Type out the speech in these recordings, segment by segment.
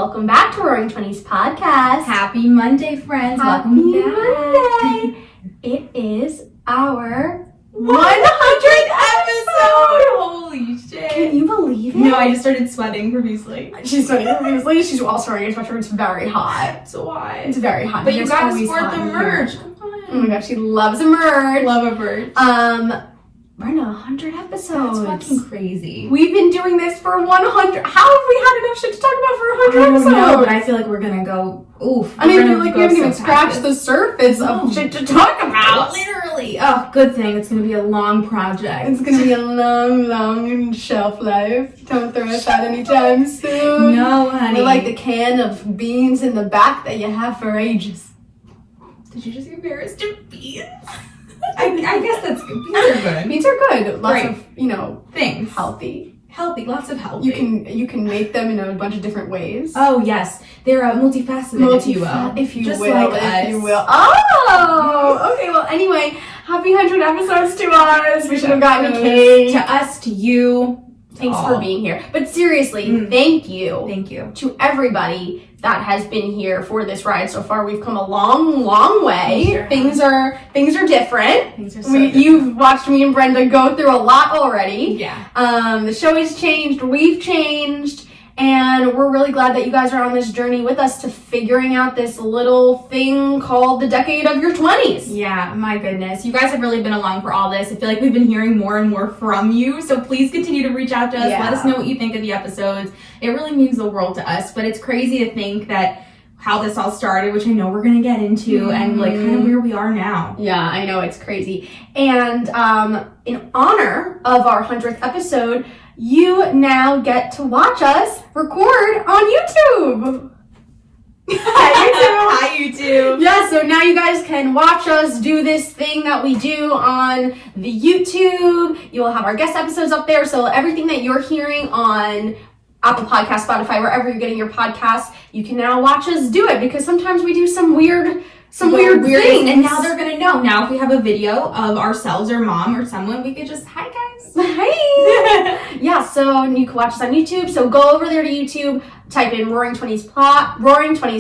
welcome back to RAWring Twenties podcast. Happy Monday, friends. Welcome back. Monday. It is our 100th episode. Holy shit. Can you believe it? No, I just started sweating profusely. She's sweating profusely. She's also wearing a sweatshirt. It's very hot. So why? It's very hot. But you It's gotta always support hot the in here. merch. Come on. Oh my gosh, she loves a merch. Love a bird. Brenda, 100 episodes. That's fucking crazy. We've been doing this for 100. How have we had enough shit to talk about for 100 I don't episodes? know, but I feel like we're gonna go, oof. I feel like we haven't even scratched the surface of shit to talk about. Literally. Oh, good thing. It's gonna be a long project. It's gonna be a long shelf life. Don't throw us out anytime soon. No, honey. We're like the can of beans in the back that you have for ages. Did you just embarrass to beans? I guess that's good. Beans are good. Beans are good. Lots Right. of, Things. healthy. Healthy. Lots of healthy. You can make them in a bunch of different ways. Oh, yes. They're multifaceted, if you will. If you Just will. like If you us. will. Oh! Okay, well, anyway, happy 100 episodes to us. We should have gotten a cake. To us, to you. Thanks all. for being here. But seriously, thank you. Thank you. To everybody that has been here for this ride so far. We've come a long way. Sure. Things are different. Things are so different. You've watched me and Brenda go through a lot already. Yeah. The show has changed, we've changed, and we're really glad that you guys are on this journey with us to figuring out this little thing called the decade of your 20s. Yeah, my goodness. You guys have really been along for all this. I feel like we've been hearing more and more from you. So please continue to reach out to us. Yeah. Let us know what you think of the episodes. It really means the world to us. But it's crazy to think that how this all started, which I know we're going to get into, and like kind of where we are now. Yeah, I know, it's crazy. And in honor of our 100th episode, you now get to watch us record on YouTube. Hi, YouTube. Yeah, so now you guys can watch us do this thing that we do on the YouTube. You will have our guest episodes up there, so everything that you're hearing on Apple Podcasts, Spotify, wherever you're getting your podcasts, you can now watch us do it, because sometimes we do some weird things. And now they're gonna know. Now, if we have a video of ourselves or mom or someone, we could just, hi guys. Hey! Yeah, so you can watch us on YouTube. So go over there to YouTube, type in RAWring Twenties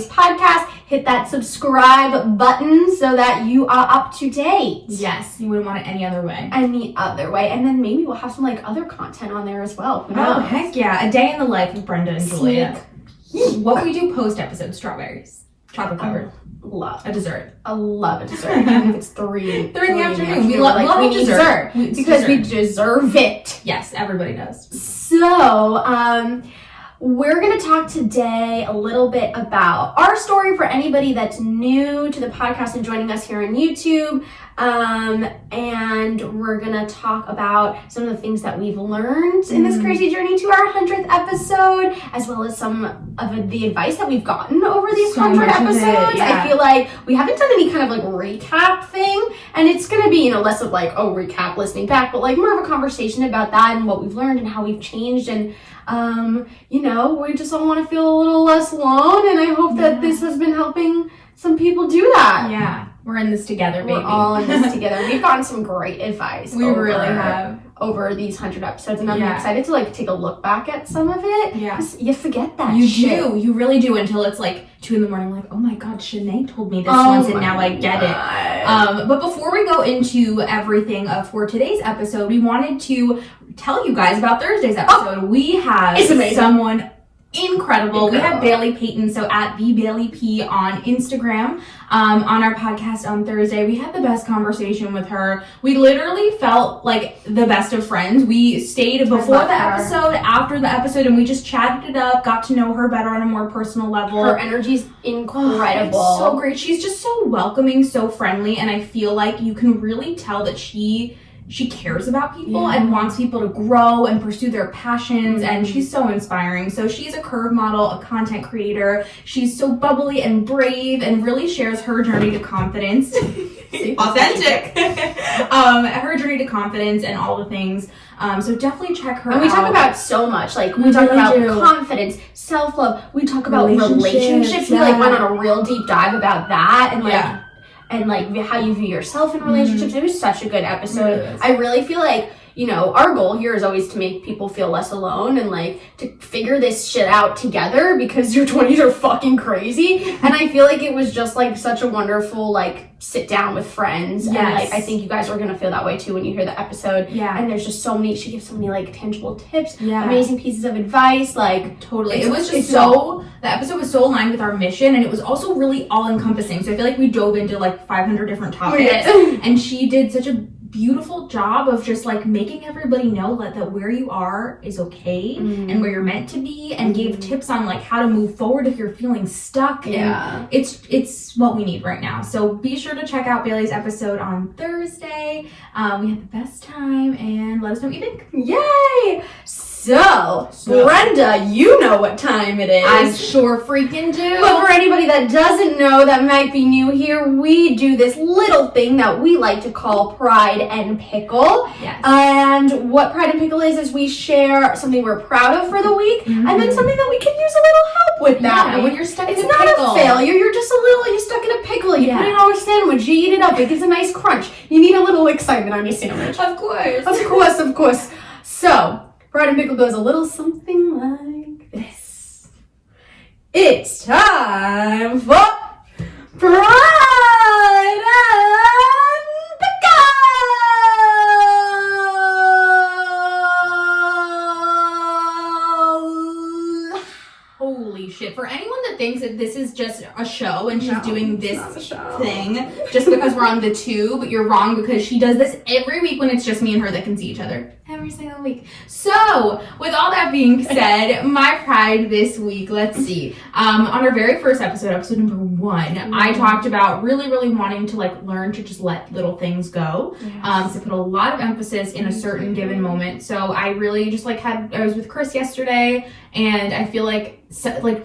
podcast, hit that subscribe button so that you are up to date. Yes, you wouldn't want it any other way. Any other way. And then maybe we'll have some other content on there as well. Who Oh, knows? heck yeah. A day in the life of Brenda and Julia. What we do post-episode, strawberries. Chocolate covered. Love. A dessert. I love a dessert. Even if it's 3 in the afternoon. We love we need dessert. dessert. Because we deserve it. Yes, everybody does. So, we're going to talk today a little bit about our story for anybody that's new to the podcast and joining us here on YouTube. And we're going to talk about some of the things that we've learned in this crazy journey to our 100th episode, as well as some of the advice that we've gotten over these 100 episodes. Yeah. I feel like we haven't done any kind of recap thing, and it's going to be, less of recap, listening back, but more of a conversation about that and what we've learned and how we've changed. And we just all want to feel a little less alone, and I hope that this has been helping some people do that. Yeah, we're in this together, baby. We're all in this together. We've gotten some great advice. We really have. Over these 100 episodes, and I'm Yeah. excited to take a look back at some of it. Yeah. 'Cause you forget that You shit. do. You really do, until it's 2 in the morning, oh my god, Shanae told me this Oh once and my now I get it. God. But before we go into everything for today's episode, we wanted to tell you guys about Thursday's episode. We have It's amazing. someone incredible. We have Incredible. Bailey Payton, so at @BaileyP on Instagram. On our podcast on Thursday, we had the best conversation with her. We literally felt like the best of friends. We stayed before love the her. episode, after the episode, and we just chatted it up, got to know her better on a more personal level. Her energy's incredible. It's so great. She's just so welcoming, so friendly, and I feel like you can really tell that she cares about people and wants people to grow and pursue their passions, and she's so inspiring. So she's a curve model, a content creator. She's so bubbly and brave and really shares her journey to confidence. Authentic. Her journey to confidence and all the things. So definitely check her out. And we talk about so much. We We talk really about do. confidence, self-love. We talk about Relationships, We yeah. went on a real deep dive about that, and Yeah. and how you view yourself in relationships. It was such a good episode. It really is. I really feel like you know, our goal here is always to make people feel less alone and like to figure this shit out together because your 20s are fucking crazy. And I feel like it was just like such a wonderful like sit down with friends. Yes. And like I think you guys are gonna feel that way too when you hear the episode. Yeah. And there's just so many, she gives so many like tangible tips, Yeah. amazing pieces of advice, like totally. It was just so, the episode was so aligned with our mission, and it was also really all encompassing. So I feel like we dove into like 500 different topics, and she did such a beautiful job of just like making everybody know that where you are is okay and where you're meant to be, and gave tips on like how to move forward if you're feeling stuck. Yeah. And it's what we need right now. So be sure to check out Bailey's episode on Thursday. We had the best time, and let us know what you think. Yay! So, Brenda, you know what time it is. I sure freaking do. But for anybody that doesn't know, that might be new here, we do this little thing that we like to call Pride and Pickle. Yes. And what Pride and Pickle is we share something we're proud of for the week, and then something that we can use a little help with that Yeah, week. when you're stuck in a It's not pickle. a failure, you're just you're stuck in a pickle. You put it on a sandwich, you eat it up, it gets a nice crunch. You need a little excitement on your sandwich. Of course. Of course, of course. So, Pride and Pickle goes a little something like this. It's time for Pride and Pickle! Holy shit. For anyone that thinks that this is just a show and she's doing this not a show. thing just because we're on the tube, you're wrong, because she does this every week when it's just me and her that can see each other. Every single week. So, with all that being said, my pride this week, let's see. On our very first episode number 1, I talked about really, really wanting to like learn to just let little things go. So put a lot of emphasis in a certain given moment. So I really just like I was with Chris yesterday, and I feel like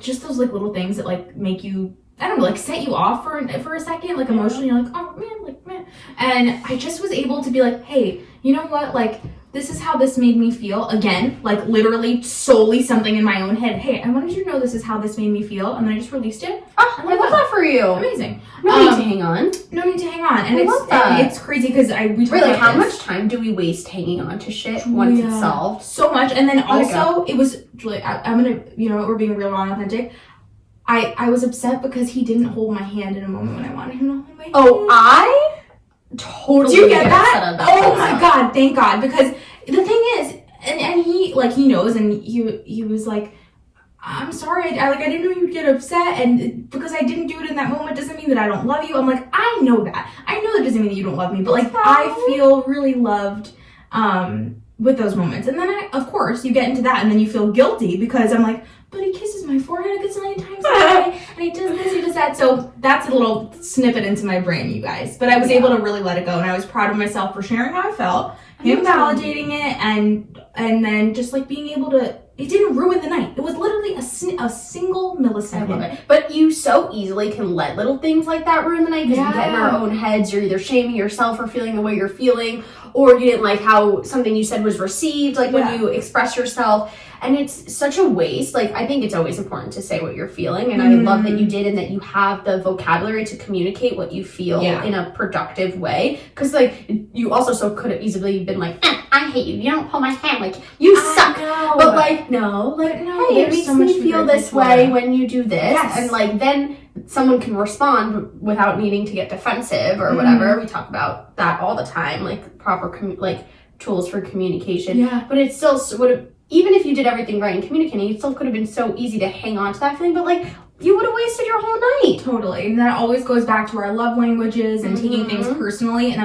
just those like little things that like make you, I don't know, like set you off for a second, like emotionally, you're like, oh man, like man. And I just was able to be like, hey, you know what, like this is how this made me feel. Again, like literally solely something in my own head. Hey, I wanted you to know this is how this made me feel, and then I just released it. Oh, I love that for you. Amazing. No need to hang on. No need to hang on. And I love that. it's crazy because we talked Really, about how this. much time do we waste hanging on to shit once it's solved? So much. And then Let it also, it was, Julie, I'm gonna, you know, we're being real and authentic. I was upset because he didn't hold my hand in a moment when I wanted him to hold my hand. Oh, I totally Do you get upset that? at Oh my god, thank God. Because the thing is, and he knows, and he was like, I'm sorry, I didn't know you'd get upset, and because I didn't do it in that moment doesn't mean that I don't love you. I'm like, I know that. I know that doesn't mean that you don't love me, but like I feel really loved with those moments. And then of course you get into that, and then you feel guilty because I'm like, but he kisses my forehead a gazillion times a day, and he does this, he does that. So that's a little snippet into my brain, you guys. But I was able to really let it go, and I was proud of myself for sharing how I felt, him validating it, and then just like being able to, it didn't ruin the night. It was literally a single millisecond. I love it. But you so easily can let little things like that ruin the night because we get in our own heads. You're either shaming yourself for feeling the way you're feeling, or you didn't like how something you said was received, like when you express yourself. And it's such a waste. Like, I think it's always important to say what you're feeling. And I love that you did, and that you have the vocabulary to communicate what you feel in a productive way. Because, like, you also so could have easily been like, I hate you. You don't hold my hand. Like, you suck. But, like, no. Like, no, hey, it makes me feel this way when you do this. Yes. And, like, then someone can respond without needing to get defensive or whatever. We talk about that all the time. Like, proper, tools for communication. Yeah. But it still would have, even if you did everything right in communicating, it still could have been so easy to hang on to that feeling, but like you would have wasted your whole night. Totally. And that always goes back to our love languages and taking things personally. And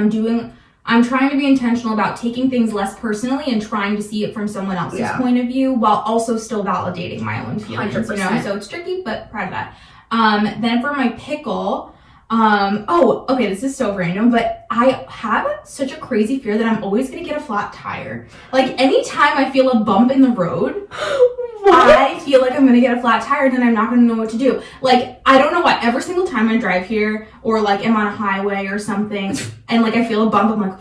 I'm trying to be intentional about taking things less personally and trying to see it from someone else's point of view while also still validating my own feelings. 100%. You know? So it's tricky, but proud of that. Then for my pickle, okay, this is so random, but I have such a crazy fear that I'm always gonna get a flat tire. Like, anytime I feel a bump in the road, I feel like I'm gonna get a flat tire, and then I'm not gonna know what to do. Like, I don't know why, every single time I drive here, or like am on a highway or something, and like I feel a bump, I'm like,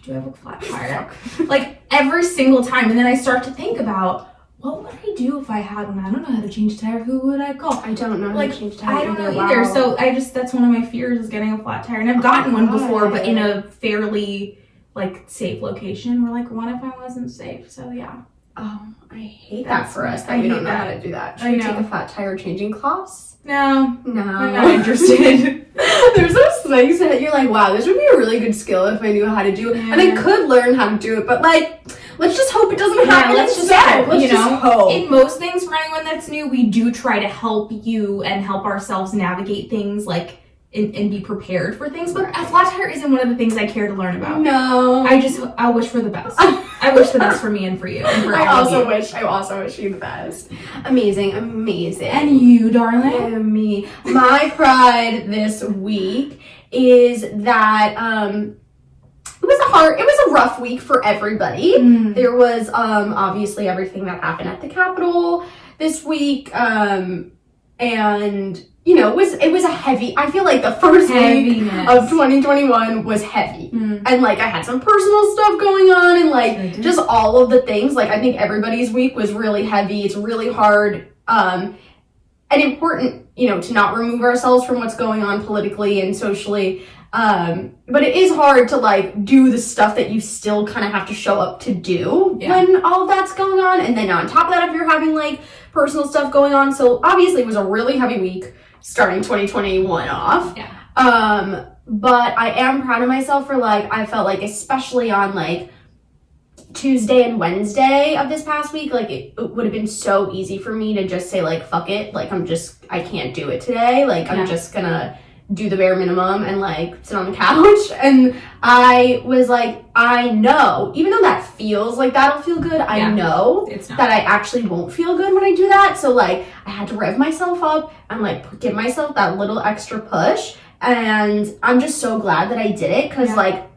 do I have a flat tire? Like, every single time, and then I start to think about, what would I do if I had one? I don't know how to change a tire. Who would I call? I don't know how to change a tire. I don't know either. So that's one of my fears, is getting a flat tire. And I've gotten one before, but in a fairly like safe location. We're like, what if I wasn't safe? So yeah. Oh, I hate that for us that we don't know how to do that. Should we take a flat tire changing class? No. I'm not interested. There's those things that you're like, wow, this would be a really good skill if I knew how to do it. And I could learn how to do it, but like, let's just hope it doesn't happen. Let's just hope, let's just hope. In most things, for anyone that's new, we do try to help you and help ourselves navigate things, like, and be prepared for things. But a flat tire isn't one of the things I care to learn about. No. I wish for the best. I wish the best for me and for you. And for I also wish you the best. Amazing. And you, darling? And me. My pride this week is that it was a rough week for everybody. There was obviously everything that happened at the Capitol this week, and you know, it was a heavy. I feel like the first week of 2021 was heavy, and like I had some personal stuff going on, and like just all of the things. Like I think everybody's week was really heavy. It's really hard and important, you know, to not remove ourselves from what's going on politically and socially. But it is hard to like do the stuff that you still kind of have to show up to do when all of that's going on, and then on top of that, if you're having like personal stuff going on. So obviously, it was a really heavy week. Starting 2021 off. But I am proud of myself for like, I felt like, especially on like Tuesday and Wednesday of this past week, like it would have been so easy for me to just say like, fuck it. Like I can't do it today. Like I'm just gonna do the bare minimum and like sit on the couch. And I was like, I know, even though that feels like that'll feel good, I know that I actually won't feel good when I do that. So like I had to rev myself up and like give myself that little extra push. And I'm just so glad that I did it, because like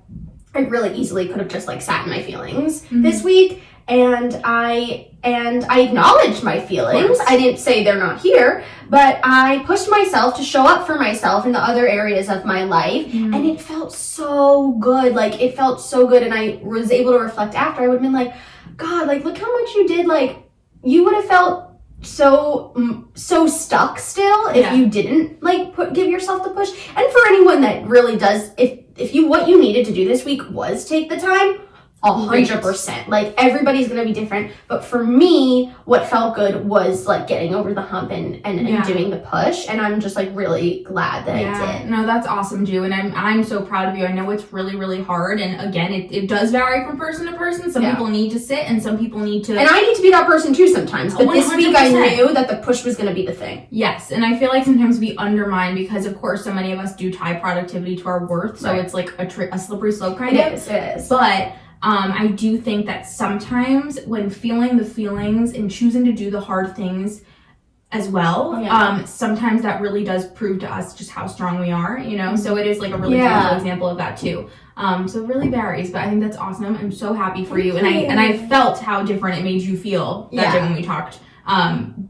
I really easily could have just like sat in my feelings this week. And I acknowledged my feelings. I didn't say they're not here, but I pushed myself to show up for myself in the other areas of my life. And it felt so good. Like, it felt so good. And I was able to reflect after. I would have been like, God, like, look how much you did. Like, you would have felt so stuck still if you didn't, like, give yourself the push. And for anyone that really does, if what you needed to do this week was take the time, 100%. Like, everybody's gonna be different, but for me, what felt good was like getting over the hump and doing the push, and I'm just like really glad that I did. No, that's awesome, Ju, and I'm so proud of you. I know it's really, really hard, and again, it does vary from person to person. Some people need to sit, and some people need to, and I need to be that person too sometimes, but 100%. This week I knew that the push was gonna be the thing. Yes, and I feel like sometimes we undermine, because of course so many of us do tie productivity to our worth, so it's like a slippery slope kind of. It is. But I do think that sometimes when feeling the feelings and choosing to do the hard things as well, sometimes that really does prove to us just how strong we are, you know? So it is like a really beautiful example of that too. So it really varies, but I think that's awesome. I'm so happy for you. And I felt how different it made you feel that day when we talked.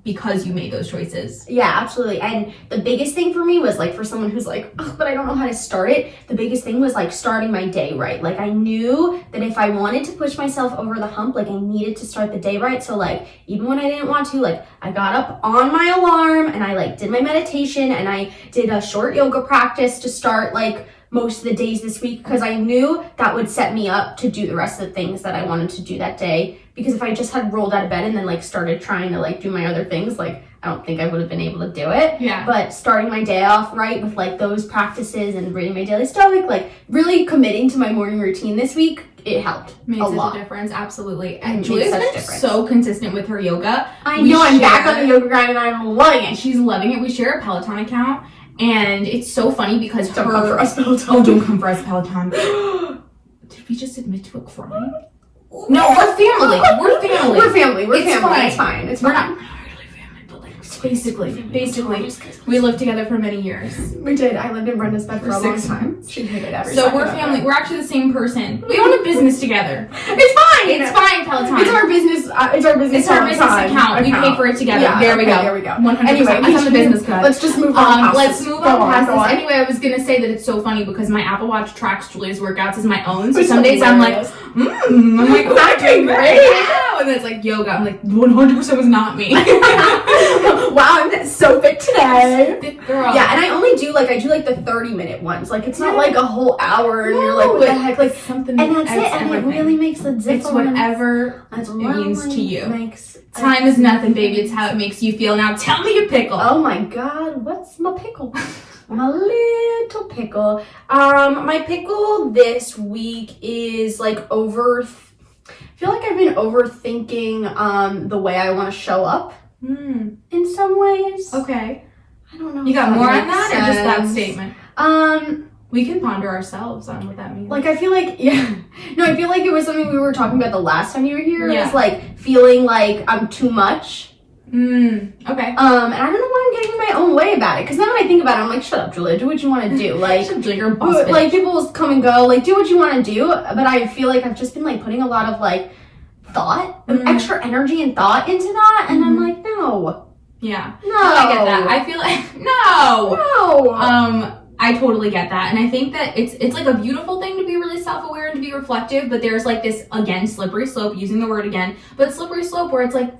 Because you made those choices. Yeah, absolutely. And the biggest thing for me was like, for someone who's like, oh, but I don't know how to start it, the biggest thing was like starting my day right. Like, I knew that if I wanted to push myself over the hump, like I needed to start the day right. So like, even when I didn't want to, like I got up on my alarm and I like did my meditation and I did a short yoga practice to start like most of the days this week, because I knew that would set me up to do the rest of the things that I wanted to do that day. Because if I just had rolled out of bed and then like started trying to like do my other things, like I don't think I would have been able to do it. Yeah. But starting my day off right with like those practices and reading my daily stoic, like really committing to my morning routine this week, it helped made a such lot. A difference, absolutely. And Julia's been so consistent with her yoga. I know, I'm back on the yoga grind and I'm loving it. She's loving it. We share a Peloton account, and it's so funny because don't come for us, Peloton. Oh, don't come for us, Peloton. Did we just admit to a crime? No, we're family. We're family. We're family. We're family. Fine. It's fine. It's we're fine. Not really family, but like basically, we lived together for many years. We did. I lived in Brenda's bed for a long time. She hated every So we're family. We're actually the same person. We own a business together. It's fine. It's fine, Peloton. It's our business. It's our business. It's our business account. We pay for it together. Yeah, there we go. There we go. 100%. Anyway, I on the business card. Let's just move on. Let's move on past this. Anyway, I was gonna say that it's so funny because my Apple Watch tracks Julia's workouts as my own. So some days I'm like, I'm like, I'm doing great. And then it's like yoga. I'm like, 100% was not me. Wow, I'm so fit today. Fit girl. Yeah, and I only do like the 30-minute ones. Like it's not like a whole hour and you're like, what the heck? Like something. and that's it. And it really makes the difference. It's whatever That's it means to you. Makes Time is nothing, baby. It's how it makes you feel. Now tell me your pickle. Oh my God, what's my pickle? My little pickle. My pickle this week is like I feel like I've been overthinking the way I want to show up in some ways. Okay. I don't know. You got more on that sense. or just that statement? We can ponder ourselves on what that means. Like I feel like I feel like it was something we were talking about the last time you were here. Yeah. It was like feeling like I'm too much. Okay. And I don't know why I'm getting in my own way about it. Because now when I think about it, I'm like, shut up, Julia. Do what you want to do. Like, you're a boss bitch. like people will come and go. Like, do what you want to do. But I feel like I've just been like putting a lot of like thought, extra energy and thought into that. And I'm like, no. Yeah. No. I get that. I feel like, no. No. I totally get that. And I think that it's like a beautiful thing to be really self-aware and to be reflective. But there's like this, again, slippery slope, using the word again. But slippery slope where it's like,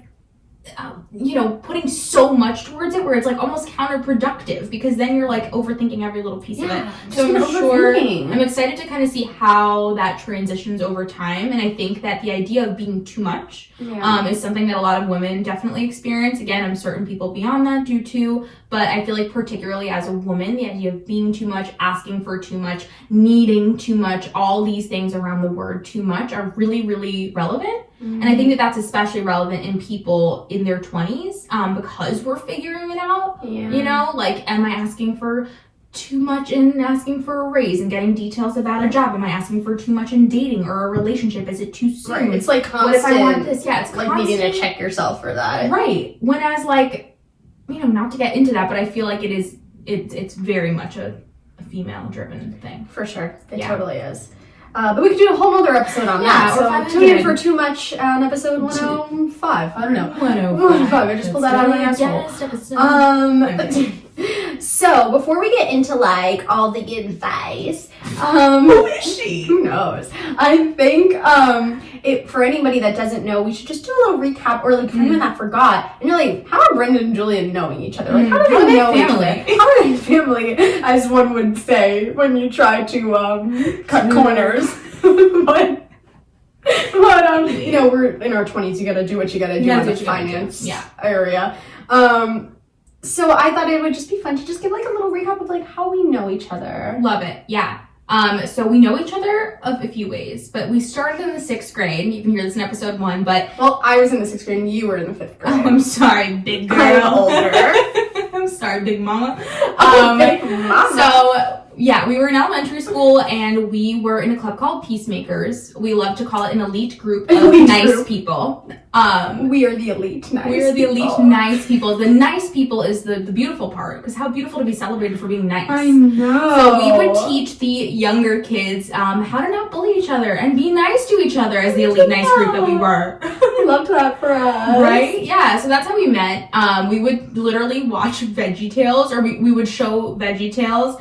putting so much towards it where it's like almost counterproductive because then you're like overthinking every little piece of it. So I'm excited to kind of see how that transitions over time. And I think that the idea of being too much is something that a lot of women definitely experience. Again, I'm certain people beyond that do too, but I feel like particularly as a woman, the idea of being too much, asking for too much, needing too much, all these things around the word too much are really, really relevant. And I think that that's especially relevant in people in their 20s because we're figuring it out. Yeah. Like, am I asking for too much in asking for a raise and getting details about a job? Am I asking for too much in dating or a relationship? Is it too soon? Right. It's like constant. What if I want this? Yeah, it's like constant. needing to check yourself for that. Right. Whereas, like, not to get into that, but I feel like it's very much a female-driven thing. For sure. It totally is. But we could do a whole other episode on that. So tune in for Too Much on episode 105. I don't know. 105. I just pulled that out of my asshole. So before we get into like all the advice, who is she? Who knows? I think for anybody that doesn't know, we should just do a little recap, or like for anyone that forgot. And you're like, how are Brenda and Julia knowing each other? Like, how do they know each other? How are they family? As one would say when you try to cut corners. but we're in our 20s. You gotta do what you gotta do in the finance area. So I thought it would just be fun to just give like a little recap of like how we know each other. Love it. Yeah. So we know each other of a few ways, but we started in the 6th grade. You can hear this in episode 1, but... Well, I was in the 6th grade and you were in the 5th grade. Oh, I'm sorry, big girl. I'm older. I'm sorry, big mama. Big mama. So... yeah, we were in elementary school and we were in a club called Peacemakers. We love to call it an elite group of nice people. We are the elite nice We are the elite nice people. The nice people is the beautiful part, because how beautiful to be celebrated for being nice. I know. So we would teach the younger kids how to not bully each other and be nice to each other as the elite nice group that we were. I loved that for us. Right? Yeah, so that's how we met. We would literally watch VeggieTales, or we would show VeggieTales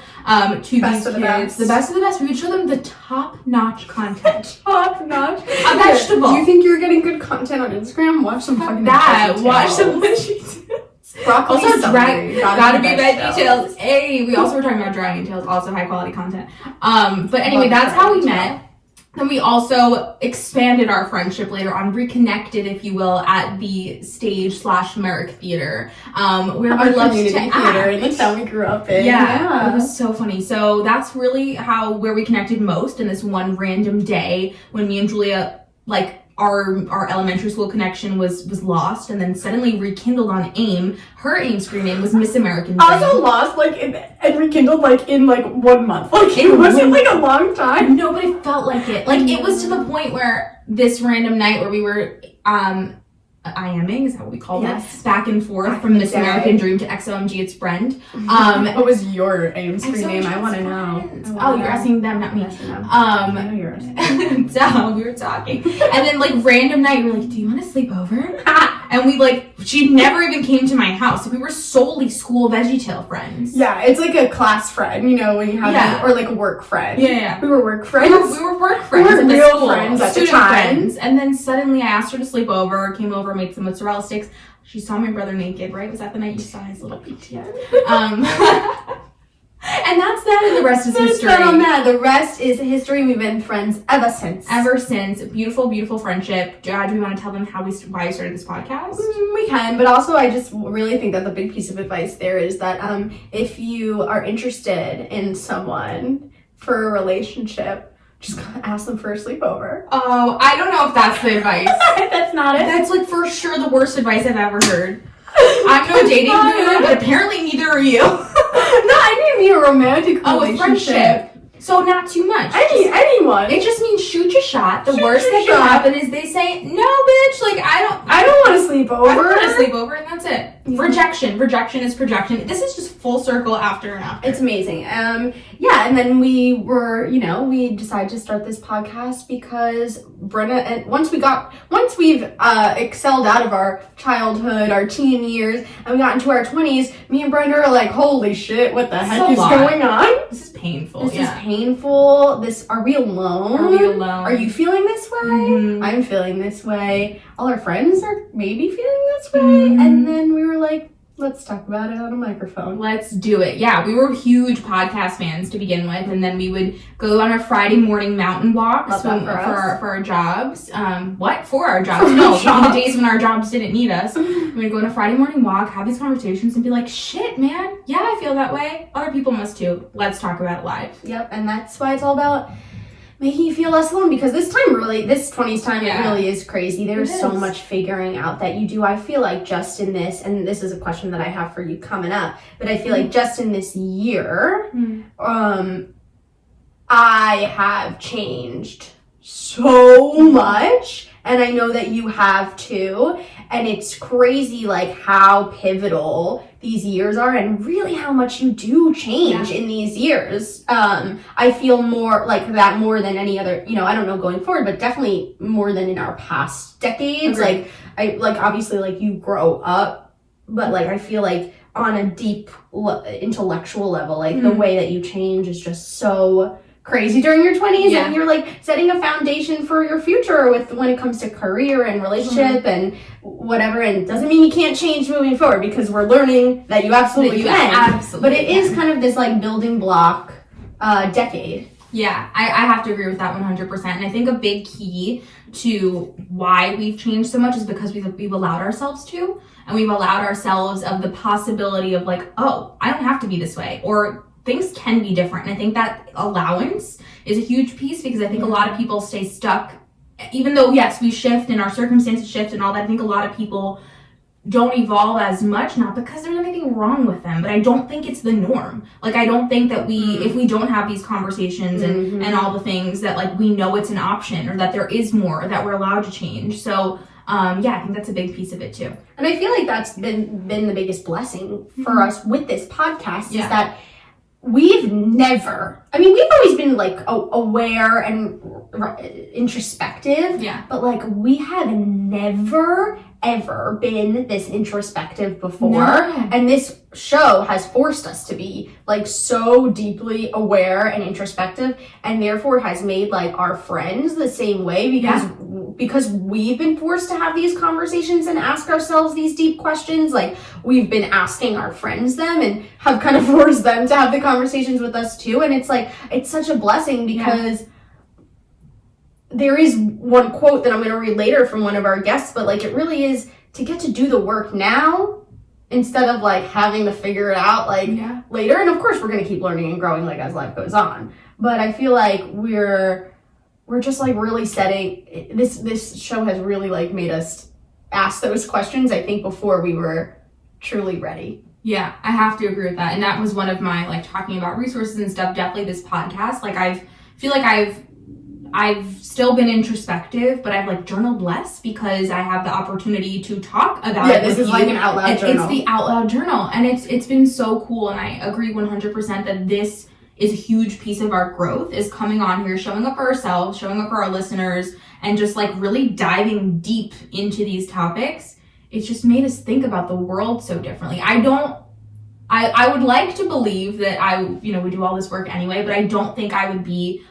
to these kids. The best of the best. We would show them the top-notch content. Top-notch? A vegetable. Do you think you're getting good content on Instagram? Watch some fucking that. VeggieTales. Watch some VeggieTales. Broccoli also, celery. Gotta be VeggieTales. Hey, we also were talking about Dragon Tales, also high-quality content. But anyway, that's how we met. And we also expanded our friendship later on, reconnected, if you will, at the stage/Merrick Theater, where we loved to theater in the town we grew up in. Yeah, it was so funny. So that's really where we connected most, in this one random day when me and Julia, like, our elementary school connection was lost and then suddenly rekindled on AIM. Her AIM screen name was Miss American Dream. Also lost, like, and rekindled, like, in, like, 1 month. Like, it wasn't, like, a long time. No, but it felt like it. Like, it was to the point where this random night where we were, IMing, is that what we call that? Back and forth from Miss American Dream to XOMG, its friend. What was your AIM screen name? I want to know. Oh, you're asking them, not me. I know yours. So we were talking, and then like random night, we were like, "Do you want to sleep over?" And she never even came to my house. We were solely school VeggieTale friends. Yeah, it's like a class friend, when you have, or like a work friend. Yeah. We were work friends. We were work friends. We were real friends at the time. Friends. And then suddenly I asked her to sleep over, came over, made some mozzarella sticks. She saw my brother naked, right? Was that the night you saw his little PTN? And that's that, and the rest is history. That's on that. The rest is history. We've been friends ever since. Beautiful, beautiful friendship. Do we want to tell them why you started this podcast? We can, but also I just really think that the big piece of advice there is that if you are interested in someone for a relationship, just ask them for a sleepover. Oh, I don't know if that's the advice. That's not it. That's for sure the worst advice I've ever heard. I'm no dating guru, but apparently neither are you. No, I didn't mean a romantic relationship. A friendship. So not too much. Anyone. It just means shoot your shot. The worst that can happen is they say, no, bitch, I don't want to sleep over. I don't want to sleep over, and that's it. Yeah. Rejection is projection. This is just full circle after and after. It's amazing. Yeah, and then we were, we decided to start this podcast because Brenda, and once we've excelled out of our childhood, our teen years, and we got into our 20s, me and Brenda are like, holy shit, what the heck is going on? This is painful. This is painful. Are we alone? Are you feeling this way? Mm-hmm. I'm feeling this way. All our friends are maybe feeling this way. Mm-hmm. And then we were like, let's talk about it on a microphone. Let's do it. Yeah, we were huge podcast fans to begin with, and then we would go on our Friday morning mountain walks for our jobs. For our jobs? No, on the days when our jobs didn't need us. We'd go on a Friday morning walk, have these conversations, and be like, shit, man, yeah, I feel that way. Other people must too. Let's talk about it live. Yep, and that's why it's all about making you feel less alone, because this 20s time, it really is crazy. There's so much figuring out that you do. I feel like just in this, and this is a question that I have for you coming up, but I feel like just in this year, I have changed so much, and I know that you have too, and it's crazy how pivotal these years are and really how much you do change in these years. I feel more like that more than any other, I don't know going forward, but definitely more than in our past decades. Agreed. Obviously you grow up, but I feel like on a deep intellectual level, the way that you change is just so crazy during your 20s, and you're setting a foundation for your future when it comes to career and relationship and whatever. And it doesn't mean you can't change moving forward, because we're learning that you absolutely can. But it is kind of this building block decade. Yeah, I have to agree with that 100%. And I think a big key to why we've changed so much is because we've allowed ourselves to, and we've allowed ourselves of the possibility of oh, I don't have to be this way, or things can be different. And I think that allowance is a huge piece, because I think a lot of people stay stuck, even though, yes, we shift and our circumstances shift and all that. I think a lot of people don't evolve as much, not because there's anything wrong with them, but I don't think it's the norm. I don't think that if we don't have these conversations and all the things that we know it's an option, or that there is more, or that we're allowed to change. So I think that's a big piece of it too. And I feel like that's been the biggest blessing for us with this podcast, is that we've always been aware and introspective, but we have never ever been this introspective before. And this show has forced us to be so deeply aware and introspective, and therefore has made our friends the same way, because we've been forced to have these conversations and ask ourselves these deep questions. We've been asking our friends them, and have kind of forced them to have the conversations with us too. And it's such a blessing, because there is one quote that I'm going to read later from one of our guests, but it really is to get to do the work now, instead of having to figure it out later. And of course we're going to keep learning and growing as life goes on, but I feel we're just really setting this show has really made us ask those questions, I think, before we were truly ready. Yeah, I have to agree with that. And that was one of my talking about resources and stuff. Definitely this podcast, I've still been introspective, but I've journaled less, because I have the opportunity to talk about it. This is an out loud journal. It's the out loud journal, and it's been so cool. And I agree 100% that this is a huge piece of our growth, is coming on here, showing up for ourselves, showing up for our listeners, and just really diving deep into these topics it's just made us think about the world so differently. I would like to believe that we do all this work anyway, but I don't think I would be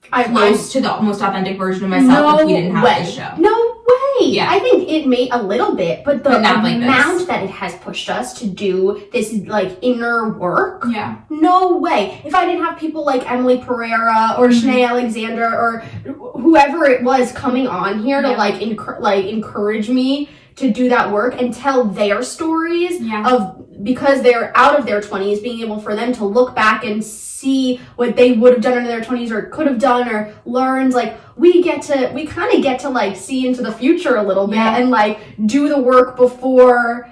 close to the most authentic version of myself if we didn't have this show. No way. Yeah. I think it made a little bit, but the not amount that it has pushed us to do this like inner work. Yeah. No way. If I didn't have people like Emily Pereira or Shanae Alexander or whoever it was coming on here to like encourage me to do that work and tell their stories of, because they're out of their 20s, being able for them to look back and see what they would have done in their 20s or could have done or learned. Like we kind of get to like see into the future a little bit and like do the work before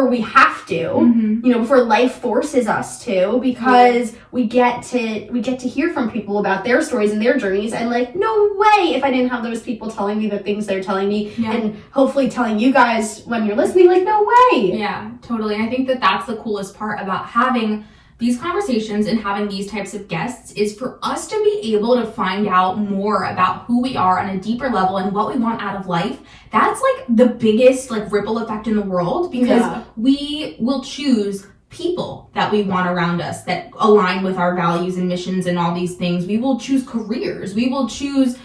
we have to, before life forces us to, because we get to hear from people about their stories and their journeys, and like, no way if I didn't have those people telling me the things they're telling me and hopefully telling you guys when you're listening, like, no way. Yeah, totally. And I think that that's the coolest part about having these conversations and having these types of guests, is for us to be able to find out more about who we are on a deeper level and what we want out of life. That's like the biggest like ripple effect in the world, because we will choose people that we want around us that align with our values and missions and all these things. We will choose careers. We will choose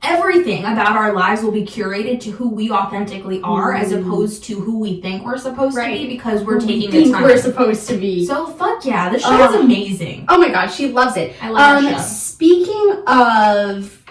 everything about our lives will be curated to who we authentically are, as opposed to who we think we're supposed to be, because we're taking the time. We're supposed to be. So fuck yeah, the show is amazing. Oh my god, she loves it. I love the show. Speaking of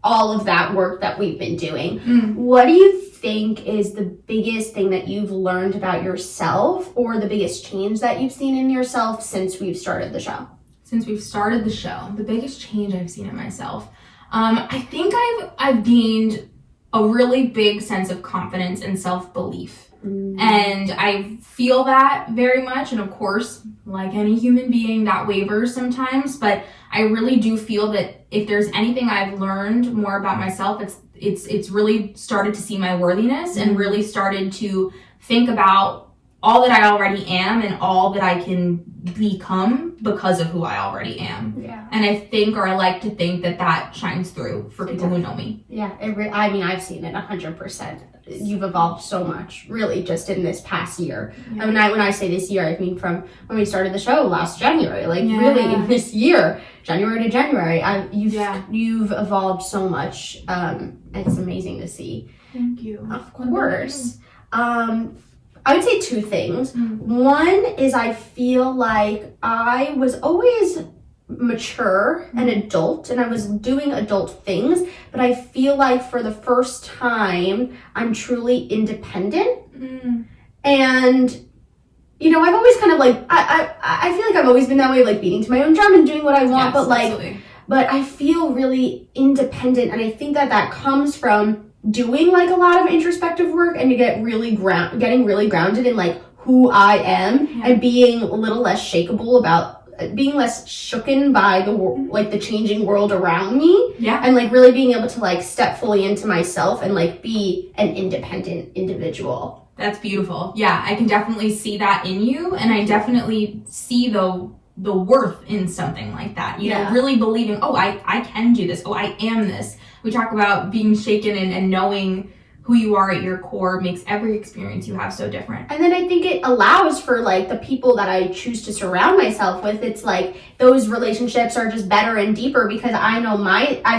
all of that work that we've been doing, what do you think is the biggest thing that you've learned about yourself, or the biggest change that you've seen in yourself since we've started the show? Since we've started the show, the biggest change I've seen in myself. I think I've gained a really big sense of confidence and self-belief. And I feel that very much. And of course, like any human being, that wavers sometimes. But I really do feel that if there's anything I've learned more about myself, it's really started to see my worthiness and really started to think about all that I already am and all that I can become because of who I already am. Yeah. And I like to think that shines through for people who know me. Yeah, I've seen it 100%. You've evolved so much, really, just in this past year. Yeah. And when I say this year, I mean from when we started the show last January. Like really, in this year, January to January, you've evolved so much. It's amazing to see. Thank you. Of course. I would say two things. One is I feel like I was always mature and adult, and I was doing adult things, but I feel like for the first time I'm truly independent. And I've always kind of like I feel like I've always been that way, like beating to my own drum and doing what I want, but I feel really independent, and I think that comes from doing like a lot of introspective work and to getting really grounded in like who I am and being a little less shakable about being less shooken by the changing world around me. And like really being able to like step fully into myself and like be an independent individual. That's beautiful. Yeah, I can definitely see that in you, and I definitely see the worth in something like that. Really believing, I can do this. I am this. We talk about being shaken and knowing who you are at your core makes every experience you have so different. And then I think it allows for like the people that I choose to surround myself with. It's like those relationships are just better and deeper because I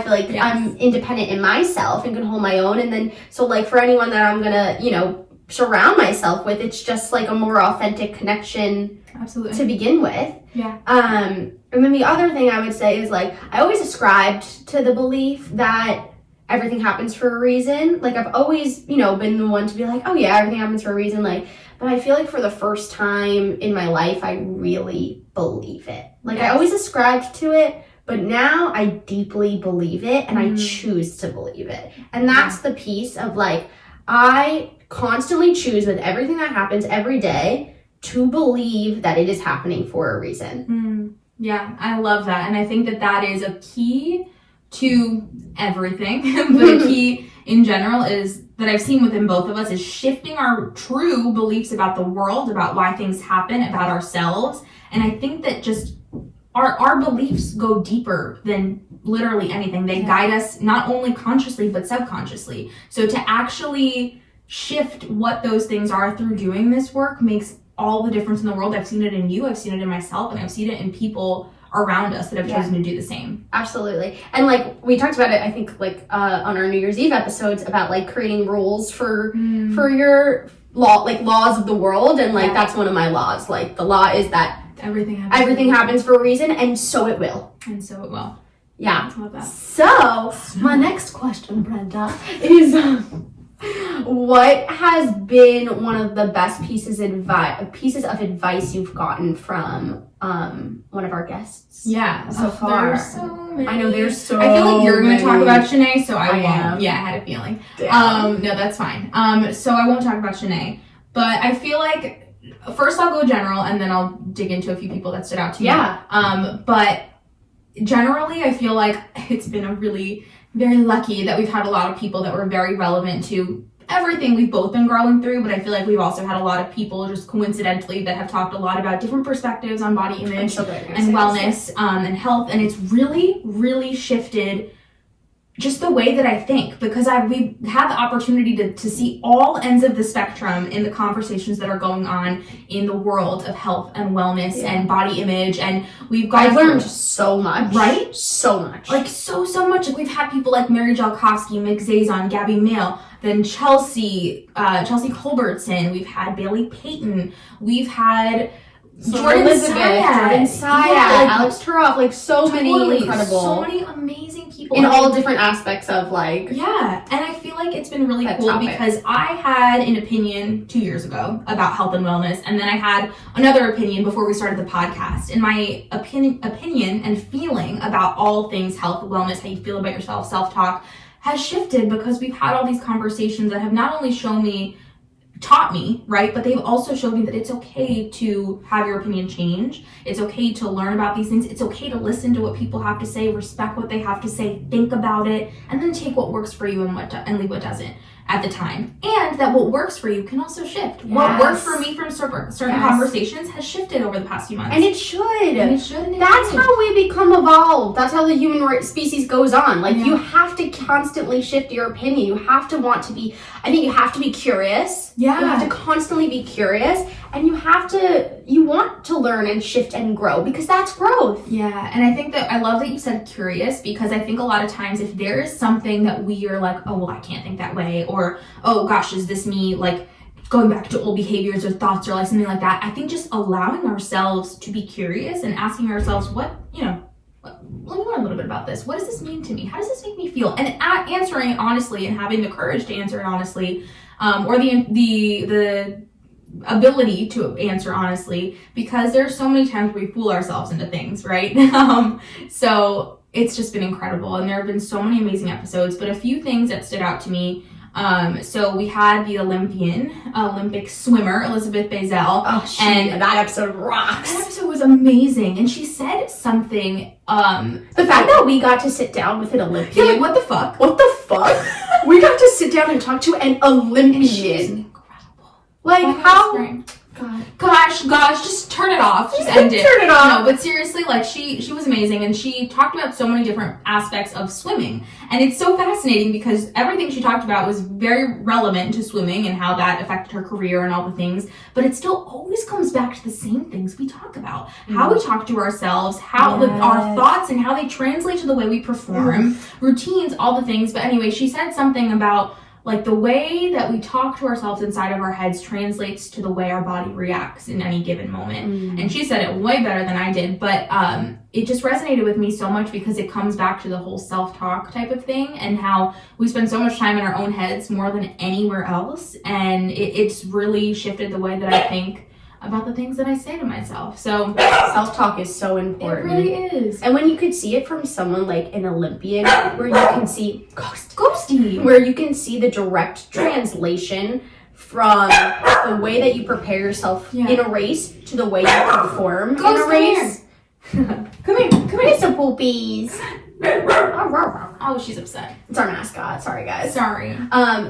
feel like I'm independent in myself and can hold my own. And then so like for anyone that I'm gonna, surround myself with, it's just like a more authentic connection. Absolutely. To begin with. Yeah. And then the other thing I would say is like I always ascribed to the belief that everything happens for a reason. Like I've always, been the one to be like, oh yeah, everything happens for a reason. Like, but I feel like for the first time in my life, I really believe it. Like I always ascribed to it, but now I deeply believe it and I choose to believe it. And that's the piece of like, I constantly choose with everything that happens every day to believe that it is happening for a reason. Yeah, I love that. And I think that is a key to everything. But a key in general is that I've seen within both of us is shifting our true beliefs about the world, about why things happen, about ourselves. And I think that just our beliefs go deeper than literally anything. They guide us not only consciously, but subconsciously. So to actually shift what those things are through doing this work makes all the difference in the world. I've seen it in you, I've seen it in myself, and I've seen it in people around us that have chosen to do the same. Absolutely. And like we talked about it, I think like on our New Year's Eve episodes about like creating rules for your laws of the world, and like that's one of my laws. Like the law is that everything happens for a reason, and so it will. Yeah. I love that. So my next question, Brenda, is what has been one of the best pieces of advice you've gotten from one of our guests? Yeah, so far. There's so many. I know there's so I feel like you're going to talk many. about Shanae, so I won't. am. Yeah, I had a feeling. Damn. No, that's fine. So I won't talk about Shanae, but I feel like first I'll go general and then I'll dig into a few people that stood out to me. Yeah. But generally, I feel like it's been a really very lucky that we've had a lot of people that were very relevant to everything we've both been growing through, but I feel like we've also had a lot of people just coincidentally that have talked a lot about different perspectives on body image and wellness and health, and it's really, really shifted just the way that I think, because we've had the opportunity to see all ends of the spectrum in the conversations that are going on in the world of health and wellness and body image, and I've learned so much. Right? So much. Like so much. Like we've had people like Mary Jalkowski, Mick Zazon, Gabby Mail, then Chelsea Culbertson, we've had Bailey Payton, we've had Jordan Sayat, Alex Turoff, like so many amazing people in all different aspects of like and I feel like it's been really cool topic. Because I had an opinion 2 years ago about health and wellness, and then I had another opinion before we started the podcast, and my opinion and feeling about all things health, wellness, how you feel about yourself, self-talk has shifted because we've had all these conversations that have not only taught me, right? But they've also showed me that it's okay to have your opinion change. It's okay to learn about these things. It's okay to listen to what people have to say, respect what they have to say, think about it, and then take what works for you and leave what doesn't at the time. And that what works for you can also shift. Yes. What worked for me from certain conversations has shifted over the past few months. And it should. That's how we become evolved. That's how the human species goes on. Like you have to constantly shift your opinion. You have to you have to be curious. Yeah. You have to constantly be curious, and you want to learn and shift and grow, because that's growth. Yeah, and I think that I love that you said curious, because I think a lot of times if there is something that we are like, oh, well, I can't think that way, or, oh gosh, is this me like going back to old behaviors or thoughts or like something like that, I think just allowing ourselves to be curious and asking ourselves let me learn a little bit about this. What does this mean to me? How does this make me feel? And answering it honestly and having the courage to answer it honestly, or the ability to answer honestly, because there's so many times we fool ourselves into things, right? So it's just been incredible, and there have been so many amazing episodes, but a few things that stood out to me. So we had the Olympic swimmer, Elizabeth Bazell. And that episode rocks. That episode was amazing. And she said something, the fact that we got to sit down with an Olympian. Yeah, like, what the fuck? What the fuck? We got to sit down and talk to an Olympian. And she was incredible. Like, how... Gosh, just turn it off. Just end it. Turn it off. No, but seriously, like she was amazing, and she talked about so many different aspects of swimming, and it's so fascinating because everything she talked about was very relevant to swimming and how that affected her career and all the things. But it still always comes back to the same things we talk about: how we talk to ourselves, how our thoughts and how they translate to the way we perform, routines, all the things. But anyway, she said something about, like, the way that we talk to ourselves inside of our heads translates to the way our body reacts in any given moment. And she said it way better than I did, but it just resonated with me so much because it comes back to the whole self-talk type of thing and how we spend so much time in our own heads more than anywhere else. And it's really shifted the way that I think about the things that I say to myself. So self-talk is so important. It really is. And when you could see it from someone like an Olympian, where you can see Ghosty, where you can see the direct translation from the way that you prepare yourself in a race to the way you perform in a race. Come here. Some poopies. Oh, she's upset. It's our mascot. Sorry, guys. Sorry.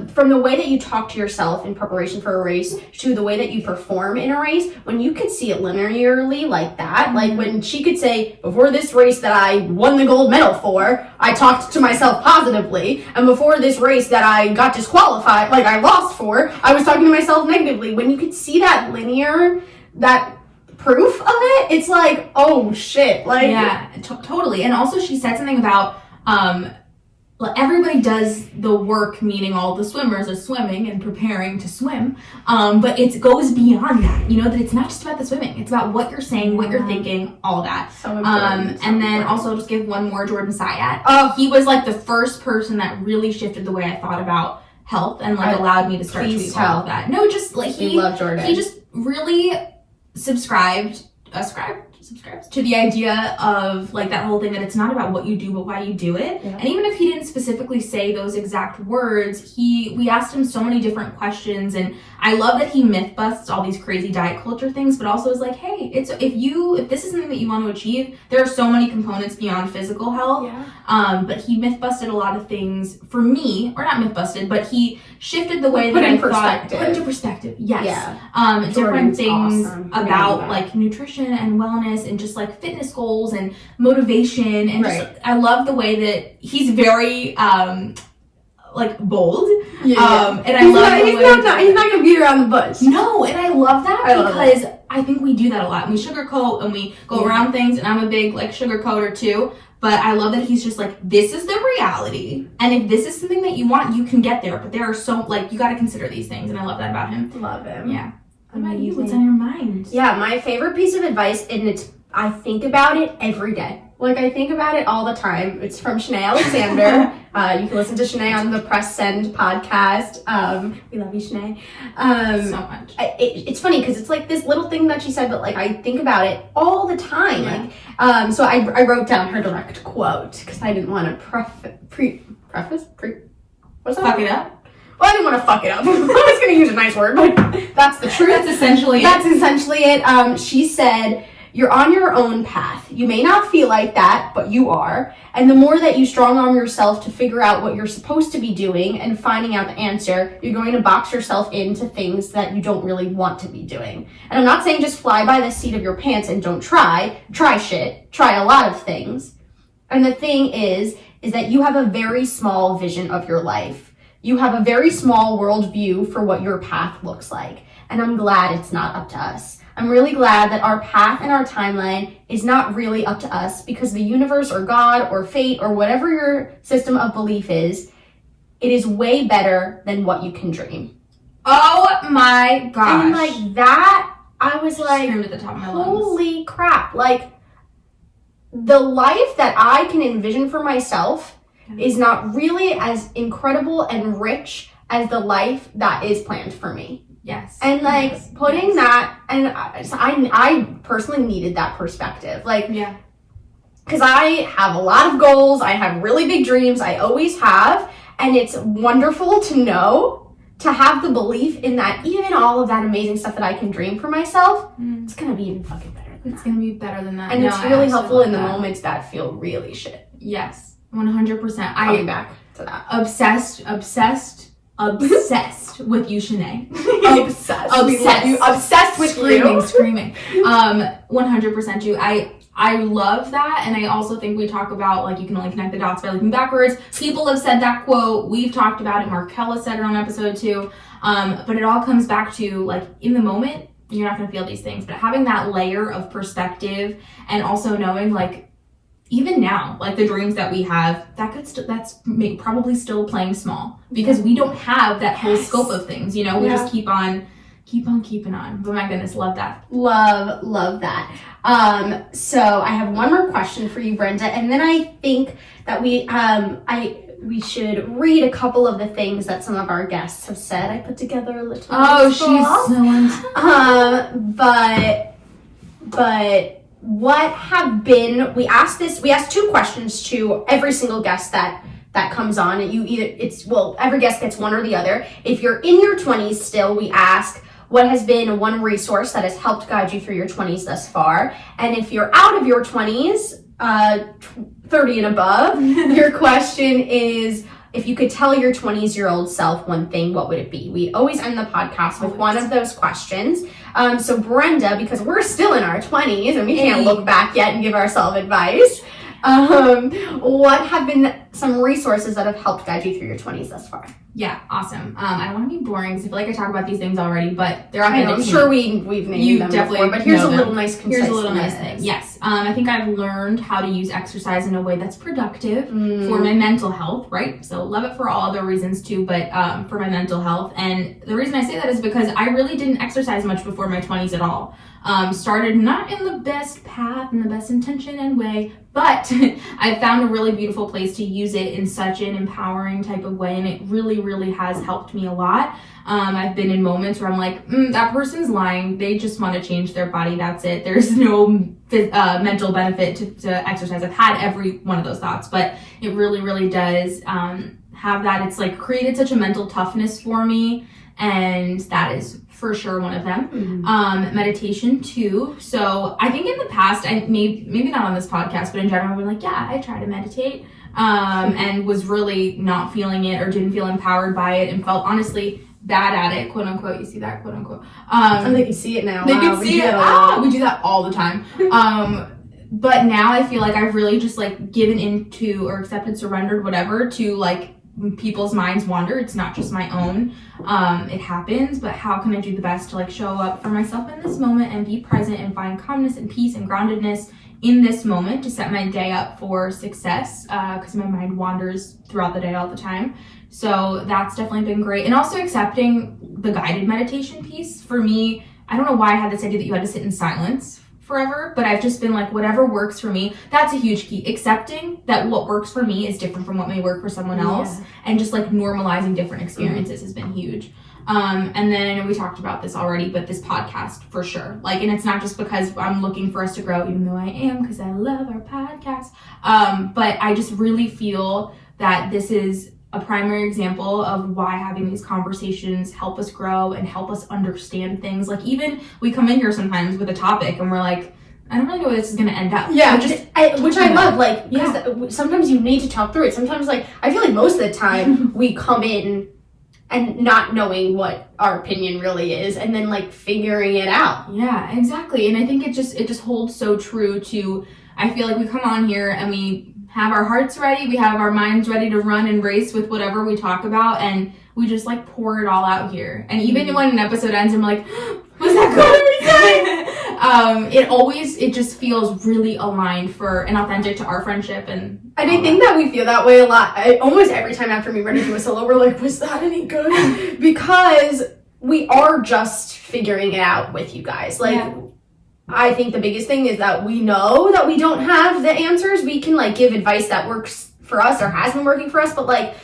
From the way that you talk to yourself in preparation for a race to the way that you perform in a race, when you could see it linearly like that, like when she could say, before this race that I won the gold medal for, I talked to myself positively, and before this race that I got disqualified, like I lost for, I was talking to myself negatively. When you could see that linear, that proof of it, it's like, oh shit, like yeah, totally. And also she said something about everybody does the work, meaning all the swimmers are swimming and preparing to swim, but it goes beyond that, you know, that it's not just about the swimming, it's about what you're saying, what you're thinking, all that. So important. And then also just give one more, Jordan Syatt. He was like the first person that really shifted the way I thought about health and like allowed me to start to eat all of that. No, just like we love Jordan. He just really subscribed to the idea of like that whole thing that it's not about what you do but why you do it. And even if he didn't specifically say those exact words, we asked him so many different questions, and I love that he myth busts all these crazy diet culture things, but also is like, hey, it's if this is something that you want to achieve, there are so many components beyond physical health. But he myth busted a lot of things for me, or not myth busted, but he shifted the way that I thought. Put into perspective. Yes. Different things about like nutrition and wellness and just like fitness goals and motivation, and just, I love the way that he's very like bold. And I he's not gonna beat around the bush. No, and I love that because I think we do that a lot. And we sugarcoat and we go around things, and I'm a big like sugarcoater too. But I love that he's just like, this is the reality, and if this is something that you want, you can get there. But there are so like you got to consider these things, and I love that about him. Love him. Yeah. What about you? What's on your mind? Yeah, my favorite piece of advice, and I think about it every day. Like, I think about it all the time. It's from Shanae Alexander. You can listen to Shanae on the Press Send podcast. We love you, Shanae. So much. It's funny because it's like this little thing that she said, but like I think about it all the time. Yeah. Like, so I wrote down her direct quote because I didn't want to what's that? Fuck it up. Well, I didn't want to fuck it up. I was going to use a nice word, but that's the truth. That's essentially it. She said, you're on your own path. You may not feel like that, but you are. And the more that you strong arm yourself to figure out what you're supposed to be doing and finding out the answer, you're going to box yourself into things that you don't really want to be doing. And I'm not saying just fly by the seat of your pants and don't try. Try shit. Try a lot of things. And the thing is that you have a very small vision of your life. You have a very small worldview for what your path looks like. And I'm glad it's not up to us. I'm really glad that our path and our timeline is not really up to us, because the universe or God or fate or whatever your system of belief is, it is way better than what you can dream. Oh my gosh. And like that, I was like, screamed at the top of my lungs. Holy crap. Like, the life that I can envision for myself is not really as incredible and rich as the life that is planned for me. Yes. And like putting that, and I personally needed that perspective. Like, because I have a lot of goals, I have really big dreams, I always have, and it's wonderful to know, to have the belief in that even all of that amazing stuff that I can dream for myself, it's gonna be even fucking better than that. It's gonna be better than that. And it's really helpful in the moments that feel really shit. Yes. 100%. Coming back to that. Obsessed with you, Shanae. Obsessed with Screaming. 100% you. I love that, and I also think we talk about, like, you can only connect the dots by looking backwards. People have said that quote. We've talked about it. Markella said it on episode 2. But it all comes back to, like, in the moment, you're not going to feel these things. But having that layer of perspective, and also knowing, like, even now, like the dreams that we have, that's probably still playing small, because we don't have that whole scope of things, you know. We just keep on keeping on. But my goodness, love that. Love that. So I have one more question for you, Brenda, and then I think that we should read a couple of the things that some of our guests have said. I put together a little. Oh, she's so but what have been, we asked 2 questions to every single guest that comes on, and every guest gets one or the other. If you're in your 20s still, we ask, what has been one resource that has helped guide you through your 20s thus far? And if you're out of your 20s, 30 and above. Your question is, if you could tell your 20-year-old self one thing, what would it be? We always end the podcast with one of those questions. So Brenda, because we're still in our 20s and we can't look back yet and give ourselves advice, what have been some resources that have helped guide you through your 20s thus far? Yeah, awesome. I don't want to be boring because I feel like I talk about these things already, but they're authentic. I'm sure we've named them before, but here's a little nice, concise. Here's a little nice thing. Yes. I think I've learned how to use exercise in a way that's productive for my mental health, right? So love it for all other reasons too, but for my mental health. And the reason I say that is because I really didn't exercise much before my 20s at all. Started not in the best path and the best intention and way, but I found a really beautiful place to use it in such an empowering type of way, and it really, really has helped me a lot. I've been in moments where I'm like, that person's lying. They just want to change their body. That's it. There's no mental benefit to exercise. I've had every one of those thoughts, but it really, really does have that. It's like created such a mental toughness for me, and that is for sure one of them. Meditation too. So I think in the past, maybe not on this podcast, but in general, I've been like, yeah, I try to meditate, and was really not feeling it or didn't feel empowered by it and felt honestly bad at it, quote unquote. You see that, quote unquote. They can see it now. They can see it. We do that all the time. But now I feel like I've really just like given into or accepted, surrendered, whatever, to like people's minds wander. It's not just my own. It happens, but how can I do the best to like show up for myself in this moment and be present and find calmness and peace and groundedness in this moment to set my day up for success, because my mind wanders throughout the day all the time. So that's definitely been great. And also accepting the guided meditation piece. For me, I don't know why I had this idea that you had to sit in silence forever, but I've just been like, whatever works for me. That's a huge key. Accepting that what works for me is different from what may work for someone else, and just like normalizing different experiences has been huge. And then I know we talked about this already, but this podcast for sure. Like, and it's not just because I'm looking for us to grow, even though I am, because I love our podcast. But I just really feel that this is a primary example of why having these conversations help us grow and help us understand things. Like, even we come in here sometimes with a topic and we're like, I don't really know where this is going to end up. Yeah, which I love, like, because sometimes you need to talk through it. Sometimes, like, I feel like most of the time we come in and not knowing what our opinion really is, and then, like, figuring it out. Yeah, exactly. And I think it just holds so true to, I feel like we come on here and we have our hearts ready, we have our minds ready to run and race with whatever we talk about, and we just like pour it all out here. And even when an episode ends and we're like, was that good? It just feels really aligned for and authentic to our friendship. And I think that we feel that way a lot. Almost every time after we ready to do a solo, we're like, was that any good? Because we are just figuring it out with you guys. Like, I think the biggest thing is that we know that we don't have the answers. We can like give advice that works for us or has been working for us, but like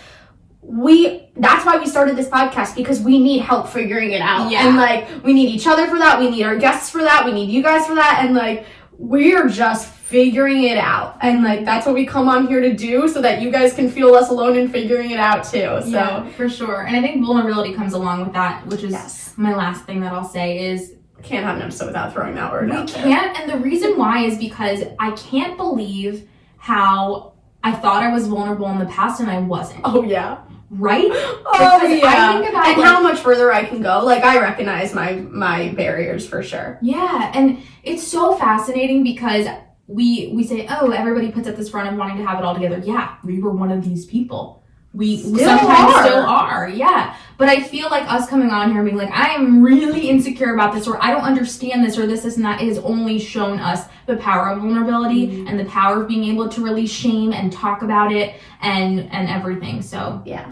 that's why we started this podcast, because we need help figuring it out. And like we need each other for that. We need our guests for that. We need you guys for that. And like we're just figuring it out. And like that's what we come on here to do, so that you guys can feel less alone in figuring it out too. So yeah, for sure. And I think vulnerability comes along with that, which is my last thing that I'll say is can't have an episode without throwing that word out there. We can't, and the reason why is because I can't believe how I thought I was vulnerable in the past and I wasn't. Oh yeah. Right? Oh yeah. I think about and how much further I can go. Like I recognize my barriers for sure. Yeah, and it's so fascinating because we say, oh, everybody puts at this front of wanting to have it all together. Yeah, we were one of these people. We sometimes still are, yeah. But I feel like us coming on here and being like, I am really insecure about this, or I don't understand this, or this, and that, has only shown us the power of vulnerability and the power of being able to release shame and talk about it and everything. So yeah,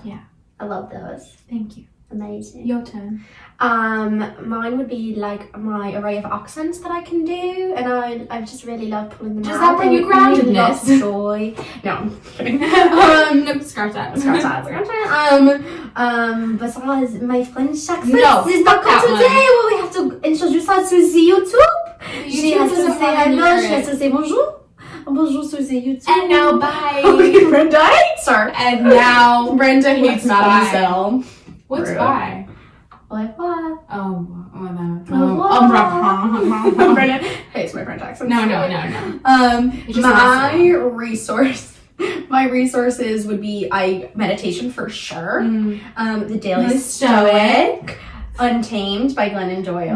I love those. Thank you. Amazing. Your turn. Mine would be like my array of accents that I can do, and I just really love pulling them out. Does that bring you groundedness? Joy. No, I'm kidding. No, scratch that. Besides my French accent, no, is not today. Well, we have to introduce her to the YouTube. She has to say hello. She has to say bonjour. Bonjour to the YouTube. And now bye. Okay, Brenda hates her. And now Brenda hates Mademoiselle. What's bye? Au revoir. Brenda. Hey, it's my French accent. No. My resources would be meditation for sure. The Daily Stoic. Untamed by Glenn and Julia.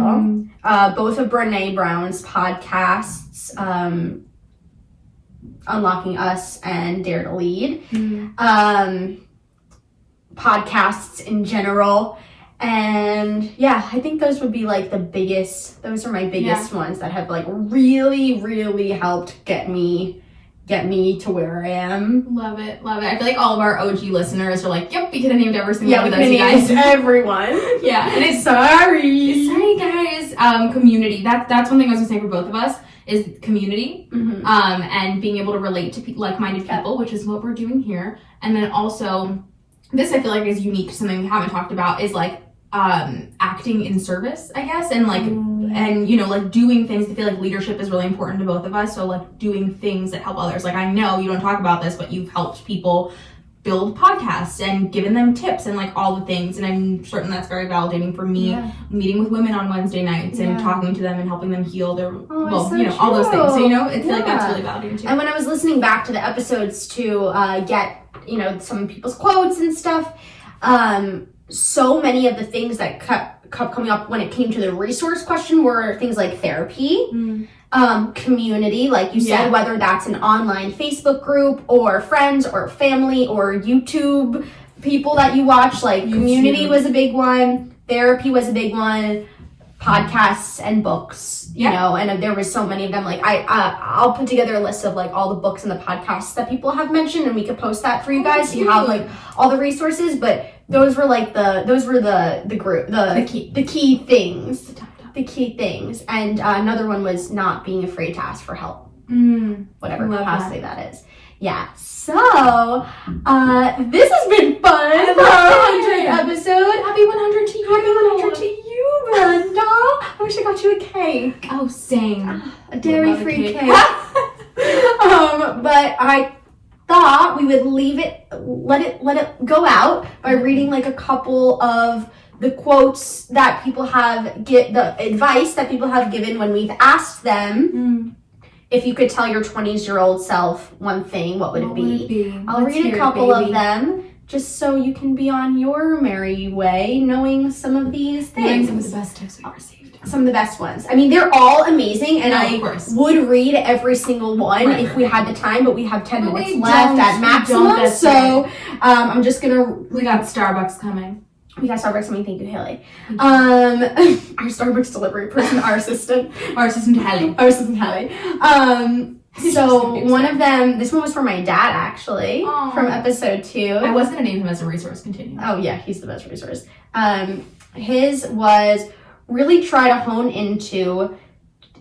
Both of Brene Brown's podcasts, Unlocking Us and Dare to Lead. Podcasts in general. And yeah, I think those would be like those are my biggest ones that have like really, really helped get me to where I am. Love it. I feel like all of our OG listeners are like, yep, we could have named every single one of those, you guys. Everyone. And it's sorry guys. Community. That's one thing I was gonna say for both of us is community. And being able to relate to like-minded people, which is what we're doing here. And then also, this I feel like is unique to something we haven't talked about, is like acting in service, I guess, and like and you know, like doing things. I feel like leadership is really important to both of us, so like doing things that help others. Like I know you don't talk about this, but you've helped people build podcasts and given them tips and like all the things, and I'm certain that's very validating for me. Meeting with women on Wednesday nights and talking to them and helping them heal their all those things, so you know, I feel like that's really validating too. And when I was listening back to the episodes to get some people's quotes and stuff, so many of the things that kept coming up when it came to the resource question were things like therapy, community, like you said, whether that's an online Facebook group or friends or family or YouTube people that you watch, like community was a big one, therapy was a big one, podcasts and books, you know, and there was so many of them. Like I'll put together a list of like all the books and the podcasts that people have mentioned, and we could post that for you guys so you have like all the resources. But those were like the key things. The key things. And another one was not being afraid to ask for help. Whatever capacity that is. Yeah. So this has been fun for our 100th episode. Happy 100 to you. Happy 100 to you, Brenda. I wish I got you a cake. Oh, same. A dairy-free cake. But I thought we would let it go out by reading like a couple of the quotes that people have the advice that people have given when we've asked them. If you could tell your 20-year-old self one thing, what would it be? I'll read a couple of them just so you can be on your merry way knowing some of these things. Some of the best tips we've received. Some of the best ones. I mean, they're all amazing, and I would read every single one if we had the time, but we have 10 minutes left at maximum, so I'm just gonna... We got Starbucks coming. We got Starbucks coming. Thank you, Haley. Our Starbucks delivery person, our assistant. Our assistant, Haley. So one of them, this one was for my dad, actually, from episode 2. I was going to name him as a resource. Continue. Oh, yeah, he's the best resource. His was really try to hone into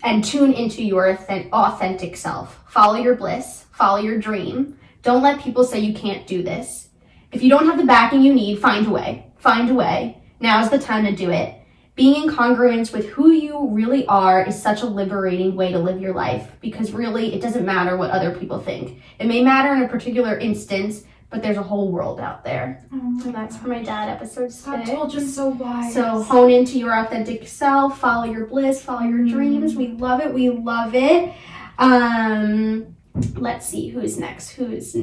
and tune into your authentic self. Follow your bliss. Follow your dream. Don't let people say you can't do this. If you don't have the backing you need, find a way. Find a way. Now's the time to do it. Being in congruence with who you really are is such a liberating way to live your life, because really it doesn't matter what other people think. It may matter in a particular instance, but there's a whole world out there. So that's for my dad, episode 6. I told you so wise. So hone into your authentic self, follow your bliss, follow your dreams. We love it. We love it. Let's see who's next. This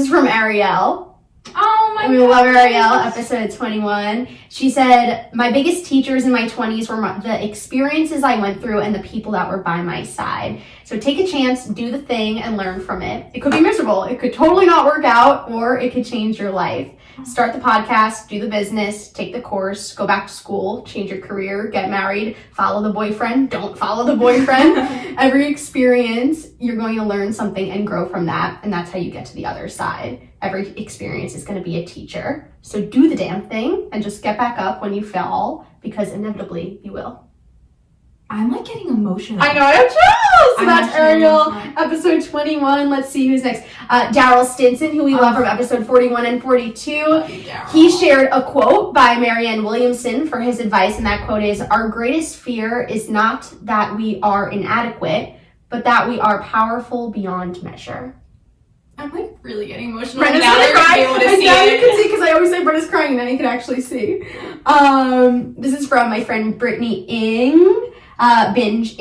is from Ariel. Oh my god. We love Ariel, episode 21. She said, my biggest teachers in my 20s were the experiences I went through and the people that were by my side. So take a chance, do the thing, and learn from it. It could be miserable. It could totally not work out, or it could change your life. Start the podcast, do the business, take the course, go back to school, change your career, get married, follow the boyfriend, don't follow the boyfriend. Every experience, you're going to learn something and grow from that, and that's how you get to the other side. Every experience is going to be a teacher. So do the damn thing and just get back up when you fall, because inevitably you will. I'm like getting emotional. I know, I have chills! So that's Ariel, episode 21. Let's see who's next. Daryl Stinson, who we love from episode 41 and 42. He shared a quote by Marianne Williamson for his advice, and that quote is, our greatest fear is not that we are inadequate, but that we are powerful beyond measure. I'm like really getting emotional. Brenda's now gonna they're cry. be able to And see now you it. can see, because I always say Brenda's crying, and now you can actually see. This is from my friend Brittany Ing. Inge.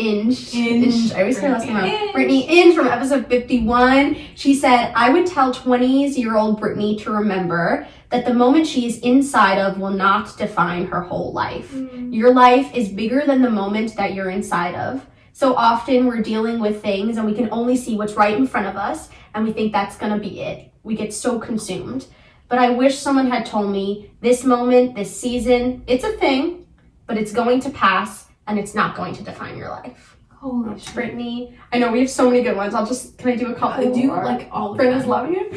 I always say her last name wrong. Brittany Inge from episode 51. She said, I would tell 20-year-old Brittany to remember that the moment she is inside of will not define her whole life. Your life is bigger than the moment that you're inside of. So often we're dealing with things and we can only see what's right in front of us, and we think that's gonna be it. We get so consumed. But I wish someone had told me this moment, this season, it's a thing, but it's going to pass. And it's not going to define your life. Holy shit. Brittany. I know we have so many good ones. Can I do a couple? I do more? like all of Brenda's them. loving it.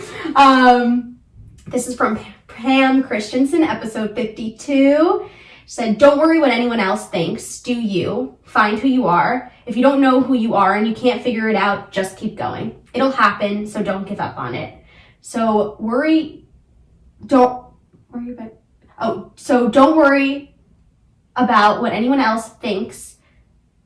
This is from Pam Christensen, episode 52. She said, don't worry what anyone else thinks. Do you. Find who you are. If you don't know who you are and you can't figure it out, just keep going. It'll happen, so don't give up on it. So don't worry about what anyone else thinks